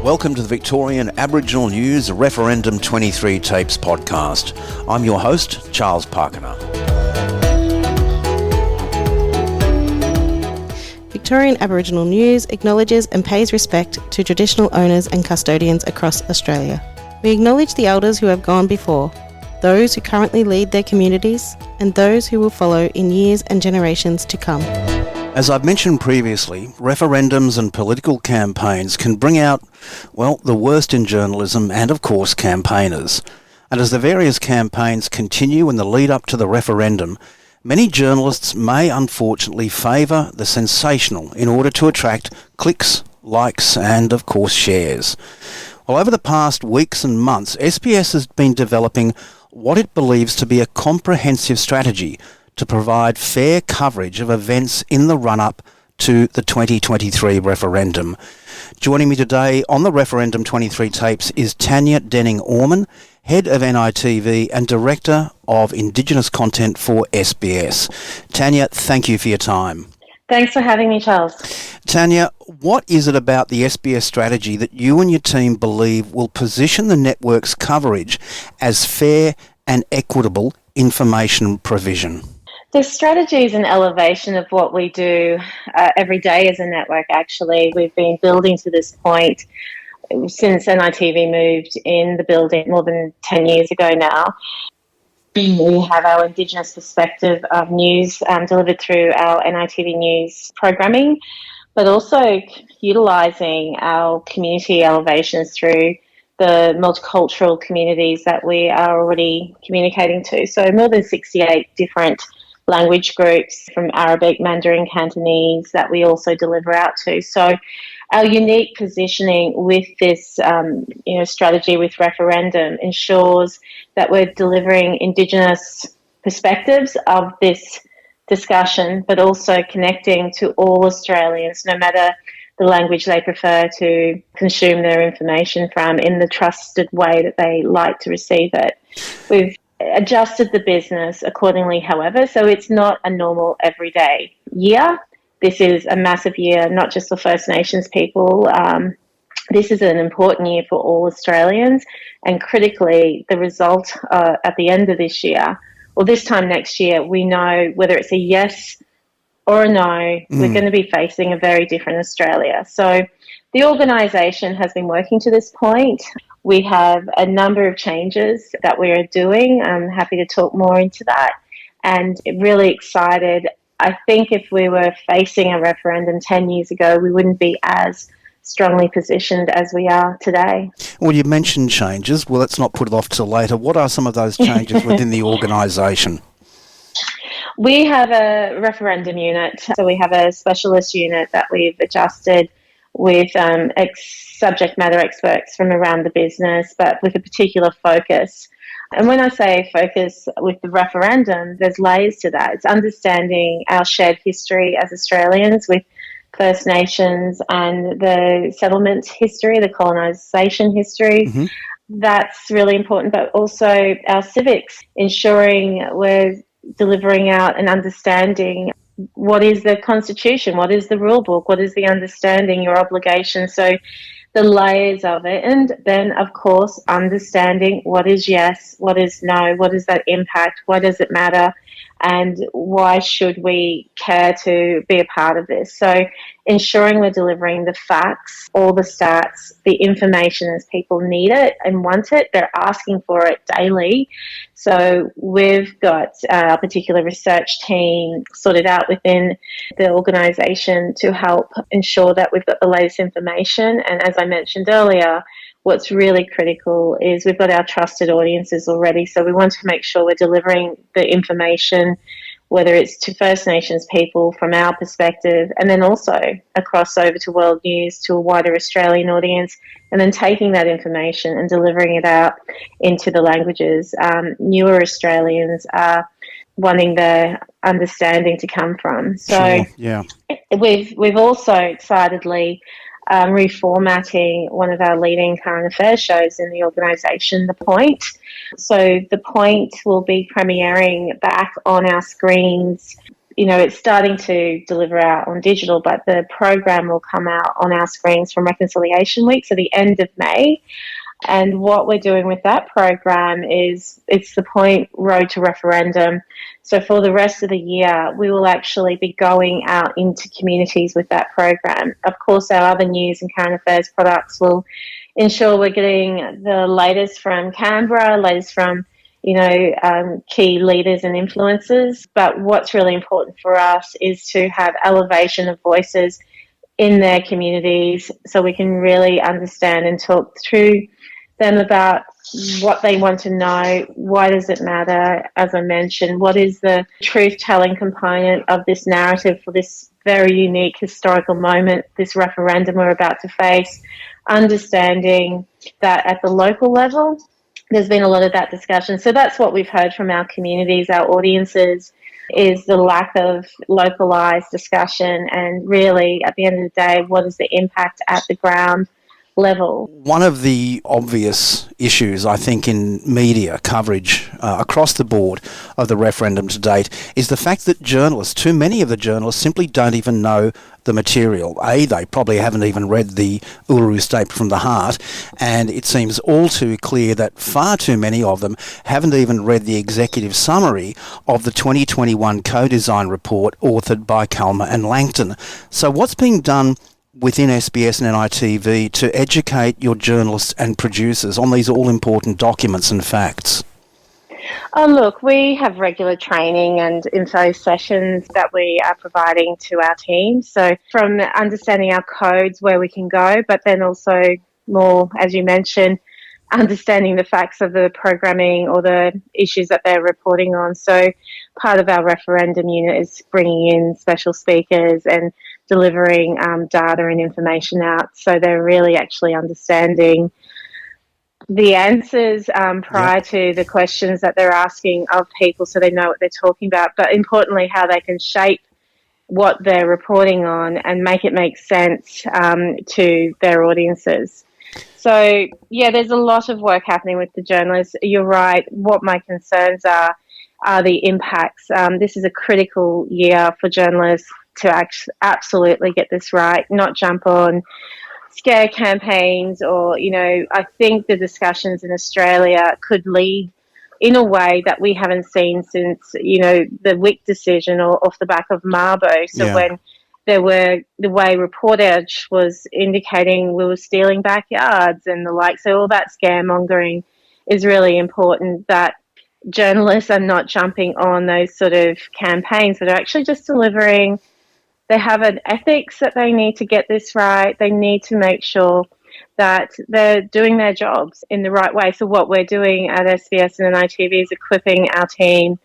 Welcome to the Victorian Aboriginal News Referendum 23 Tapes podcast. I'm your host, Charles Parkiner. Victorian Aboriginal News acknowledges and pays respect to traditional owners and custodians across Australia. We acknowledge the elders who have gone before, those who currently lead their communities, and those who will follow in years and generations to come. As I've mentioned previously, referendums and political campaigns can bring out, the worst in journalism and, of course, campaigners. And as the various campaigns continue in the lead up to the referendum, many journalists may unfortunately favour the sensational in order to attract clicks, likes and, of course, shares. Well, over the past weeks and months, SBS has been developing what it believes to be a comprehensive strategy to provide fair coverage of events in the run-up to the 2023 referendum. Joining me today on the Referendum 23 tapes is Tanya Denning Orman, Head of NITV and Director of Indigenous Content for SBS. Tanya, thank you for your time. Thanks for having me, Charles. Tanya, what is it about the SBS strategy that you and your team believe will position the network's coverage as fair and equitable information provision? The strategy is an elevation of what we do every day as a network, actually. We've been building to this point since NITV moved in the building more than 10 years ago now. We have our Indigenous perspective of news delivered through our NITV News programming, but also utilising our community elevations through the multicultural communities that we are already communicating to. So more than 68 different language groups from Arabic, Mandarin, Cantonese that we also deliver out to. So our unique positioning with this strategy with referendum ensures that we're delivering Indigenous perspectives of this discussion, but also connecting to all Australians, no matter the language they prefer to consume their information from, in the trusted way that they like to receive it. We've adjusted the business accordingly, however, so it's not a normal everyday year. This is a massive year, not just for First Nations people. This is an important year for all Australians, and critically, the result at the end of this year, or this time next year, we know whether it's a yes or a no, we're going to be facing a very different Australia. So the organisation has been working to this point. We have a number of changes that we are doing. I'm happy to talk more into that, and really excited. I think if we were facing a referendum 10 years ago, we wouldn't be as strongly positioned as we are today. Well, you mentioned changes. Well, let's not put it off till later. What are some of those changes within the organisation? We have a referendum unit. So we have a specialist unit that we've adjusted with subject matter experts from around the business, but with a particular focus. And when I say focus with the referendum, there's layers to that. It's understanding our shared history as Australians with First Nations and the settlement history, the colonisation history. Mm-hmm. That's really important, but also our civics, ensuring we're delivering out and understanding what is the Constitution, what is the rule book, what is the understanding, your obligation. So the layers of it, and then of course understanding what is yes, what is no, what is that impact, why does it matter, and why should we care to be a part of this. So ensuring we're delivering the facts, all the stats, the information as people need it and want it. They're asking for it daily. So we've got a particular research team sorted out within the organisation to help ensure that we've got the latest information. And as I mentioned earlier, what's really critical is we've got our trusted audiences already. So we want to make sure we're delivering the information, whether it's to First Nations people from our perspective, and then also across over to world news, to a wider Australian audience, and then taking that information and delivering it out into the languages newer Australians are wanting their understanding to come from. So sure, yeah. We've also excitedly reformatting one of our leading current affairs shows in the organisation, The Point. So The Point will be premiering back on our screens it's starting to deliver out on digital, but the program will come out on our screens from Reconciliation Week, so the end of May. And what we're doing with that program is it's the point road to referendum. So for the rest of the year, we will actually be going out into communities with that program. Of course, our other news and current affairs products will ensure we're getting the latest from Canberra, latest from key leaders and influencers. But what's really important for us is to have elevation of voices in their communities so we can really understand and talk through them about what they want to know, why does it matter, as I mentioned, what is the truth-telling component of this narrative for this very unique historical moment, this referendum we're about to face, understanding that at the local level, there's been a lot of that discussion. So that's what we've heard from our communities, our audiences, is the lack of localised discussion and really, at the end of the day, what is the impact at the ground level. One of the obvious issues, I think, in media coverage across the board of the referendum to date is the fact that journalists, too many of the journalists, simply don't even know the material. They probably haven't even read the Uluru Statement from the Heart, and it seems all too clear that far too many of them haven't even read the executive summary of the 2021 co-design report authored by Culmer and Langton. So what's being done within SBS and NITV to educate your journalists and producers on these all-important documents and facts? Oh, look, we have regular training and info sessions that we are providing to our team. So from understanding our codes, where we can go, but then also more, as you mentioned, understanding the facts of the programming or the issues that they're reporting on. So part of our referendum unit is bringing in special speakers and delivering data and information out, so they're really actually understanding the answers prior to the questions that they're asking of people, so they know what they're talking about, but importantly how they can shape what they're reporting on and make it make sense to their audiences. So yeah, there's a lot of work happening with the journalists. You're right, what my concerns are the impacts. This is a critical year for journalists to absolutely get this right, not jump on scare campaigns or, I think the discussions in Australia could lead in a way that we haven't seen since, the WIC decision or off the back of Mabo. So when there were the way reportage was indicating we were stealing backyards and the like, so all that scaremongering is really important, that journalists are not jumping on those sort of campaigns that are actually just delivering. They have an ethics that they need to get this right. They need to make sure that they're doing their jobs in the right way. So what we're doing at SBS and NITV is equipping our team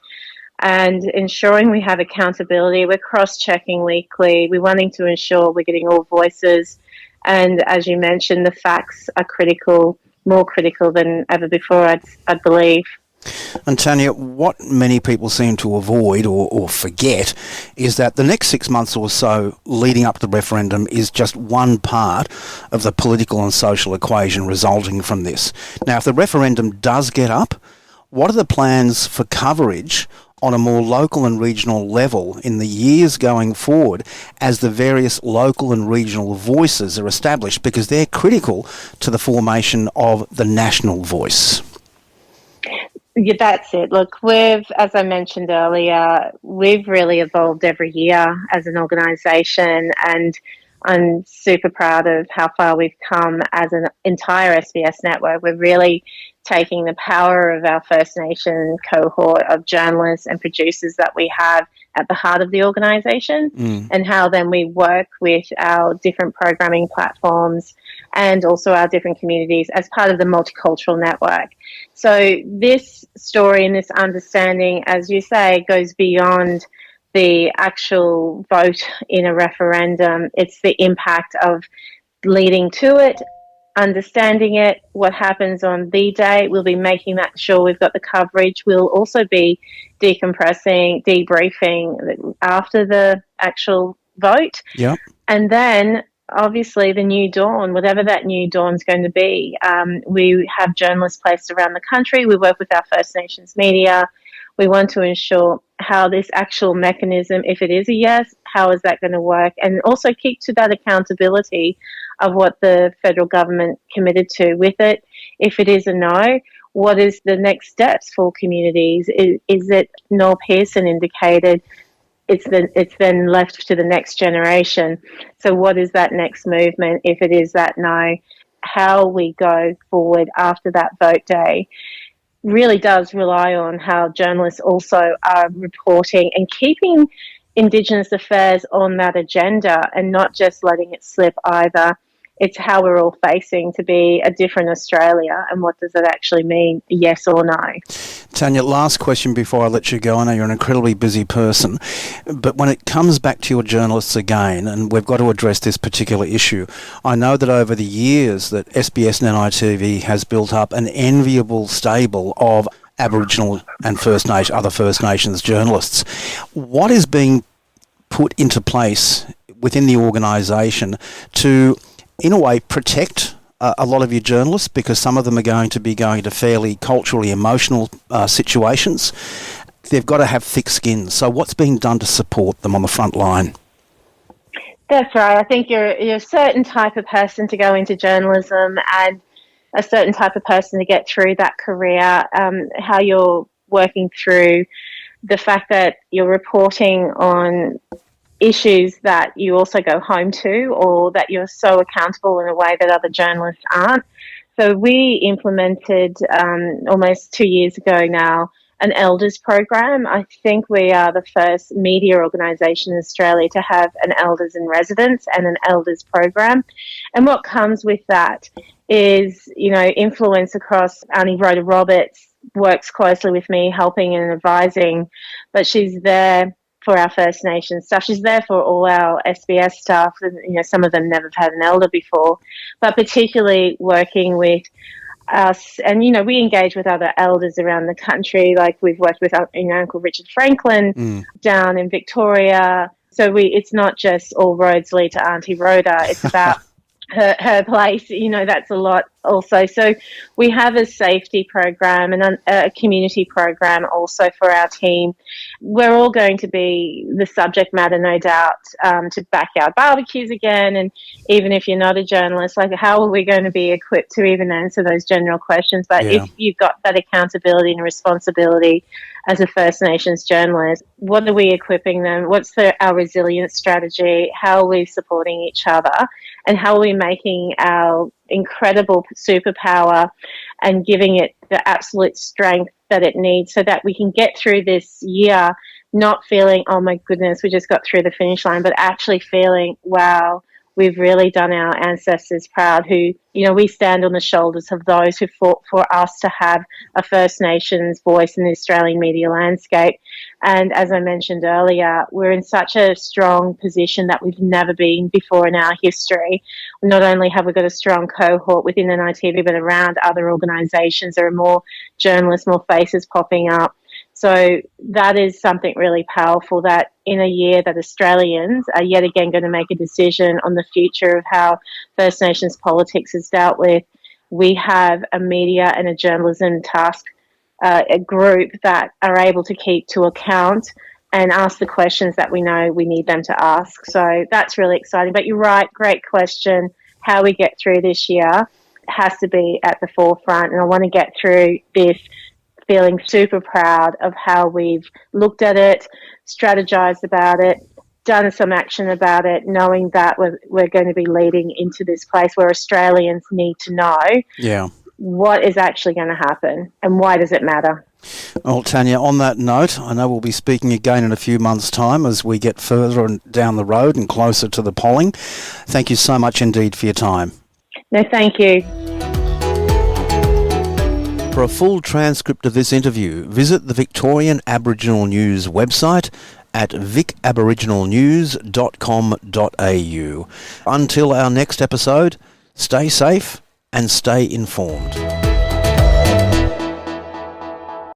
and ensuring we have accountability. We're cross-checking weekly. We're wanting to ensure we're getting all voices. And as you mentioned, the facts are critical, more critical than ever before, I believe. And Tanya, what many people seem to avoid or forget is that the next 6 months or so leading up to the referendum is just one part of the political and social equation resulting from this. Now, if the referendum does get up, what are the plans for coverage on a more local and regional level in the years going forward as the various local and regional voices are established, because they're critical to the formation of the national voice? Yeah, that's it. Look, as I mentioned earlier, we've really evolved every year as an organisation, and I'm super proud of how far we've come as an entire SBS network. We're really taking the power of our First Nation cohort of journalists and producers that we have at the heart of the organisation, and how then we work with our different programming platforms and also our different communities as part of the multicultural network. So this story and this understanding, as you say, goes beyond the actual vote in a referendum. It's the impact of leading to it, understanding it, what happens on the day. We'll be making that sure we've got the coverage. We'll also be decompressing, debriefing after the actual vote. Yeah. And then obviously the new dawn, whatever that new dawn's going to be. We have journalists placed around the country. We work with our First Nations media. We want to ensure how this actual mechanism, if it is a yes, how is that going to work? And also keep to that accountability of what the federal government committed to with it. If it is a no, what is the next steps for communities? Is it Noel Pearson indicated it's then left to the next generation. So what is that next movement if it is that no? How we go forward after that vote day really does rely on how journalists also are reporting and keeping Indigenous affairs on that agenda and not just letting it slip either. It's how we're all facing to be a different Australia, and what does it actually mean, yes or no? Tanya, last question before I let you go. I know you're an incredibly busy person, but when it comes back to your journalists again, and we've got to address this particular issue, I know that over the years that SBS and NITV has built up an enviable stable of Aboriginal and other First Nations journalists. What is being put into place within the organisation to, in a way, protect a lot of your journalists, because some of them are going to fairly culturally emotional situations? They've got to have thick skin. So what's being done to support them on the front line? That's right. I think you're a certain type of person to go into journalism and a certain type of person to get through that career, how you're working through the fact that you're reporting on issues that you also go home to, or that you're so accountable in a way that other journalists aren't. So we implemented almost 2 years ago now an elders program. I think we are the first media organisation in Australia to have an elders in residence and an elders program. And what comes with that is, influence across. Auntie Rhoda Roberts works closely with me, helping and advising, but she's there for our First Nations staff. She's there for all our SBS staff, and some of them never have had an elder before, but particularly working with us. And we engage with other elders around the country, like we've worked with Uncle Richard Franklin down in Victoria. So it's not just all roads lead to Auntie Rhoda. It's about her place, that's a lot also. So we have a safety program and a community program also for our team. We're all going to be the subject matter, no doubt, to backyard barbecues again. And even if you're not a journalist, how are we going to be equipped to even answer those general questions? But if you've got that accountability and responsibility as a First Nations journalist, what are we equipping them? What's our resilience strategy? How are we supporting each other? And how are we making our incredible superpower and giving it the absolute strength that it needs so that we can get through this year not feeling, oh my goodness, we just got through the finish line, but actually feeling, wow, we've really done our ancestors proud, who, we stand on the shoulders of those who fought for us to have a First Nations voice in the Australian media landscape. And as I mentioned earlier, we're in such a strong position that we've never been before in our history. Not only have we got a strong cohort within NITV, but around other organisations, there are more journalists, more faces popping up. So that is something really powerful, that in a year that Australians are yet again going to make a decision on the future of how First Nations politics is dealt with, we have a media and a journalism task, a group that are able to keep to account and ask the questions that we know we need them to ask. So that's really exciting. But you're right, great question. How we get through this year has to be at the forefront. And I want to get through this feeling super proud of how we've looked at it, strategized about it, done some action about it, knowing that we're going to be leading into this place where Australians need to know what is actually going to happen and why does it matter. Well, Tanya, on that note, I know we'll be speaking again in a few months' time as we get further down the road and closer to the polling. Thank you so much indeed for your time. No, thank you. For a full transcript of this interview, visit the Victorian Aboriginal News website at vicaboriginalnews.com.au. Until our next episode, stay safe and stay informed.